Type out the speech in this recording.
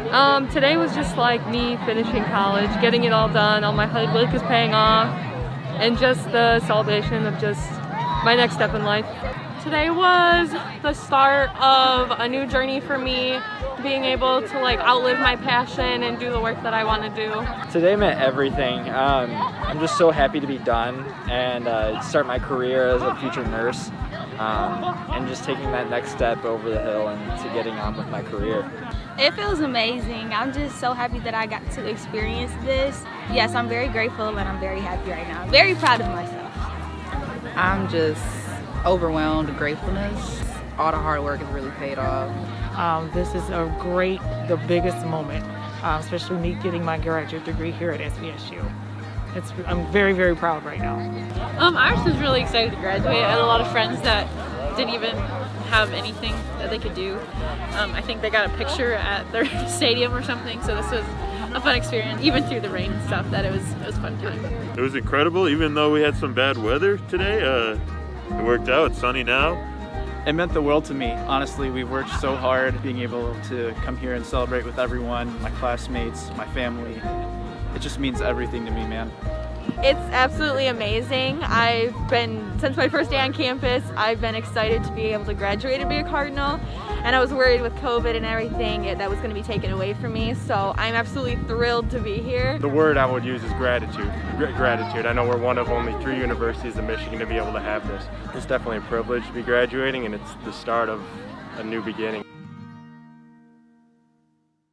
Today was just like me finishing college, getting it all done, all my hard work is paying off, and just the celebration of just my next step in life. Today was the start of a new journey for me, being able to like outlive my passion and do the work that I want to do. Today meant everything. I'm just so happy to be done and start my career as a future nurse, and just taking that next step over the hill and to getting on with my career. It feels amazing. I'm just so happy that I got to experience this. Yes, I'm very grateful and I'm very happy right now. I'm very proud of myself. I'm just overwhelmed with gratefulness. All the hard work has really paid off. This is the biggest moment, especially me getting my graduate degree here at SVSU. I'm very, very proud right now. I was just really excited to graduate. I had a lot of friends that didn't even have anything that they could do. I think they got a picture at their stadium or something, so this was a fun experience, even through the rain and stuff. It was a fun time. It was incredible, even though we had some bad weather today. It worked out. It's sunny now. It meant the world to me. Honestly, we worked so hard being able to come here and celebrate with everyone, my classmates, my family. It just means everything to me, man. It's absolutely amazing. Since my first day on campus, I've been excited to be able to graduate and be a Cardinal. And I was worried with COVID and everything that was going to be taken away from me. So I'm absolutely thrilled to be here. The word I would use is gratitude. Gratitude. I know we're one of only 3 universities in Michigan to be able to have this. It's definitely a privilege to be graduating, and it's the start of a new beginning.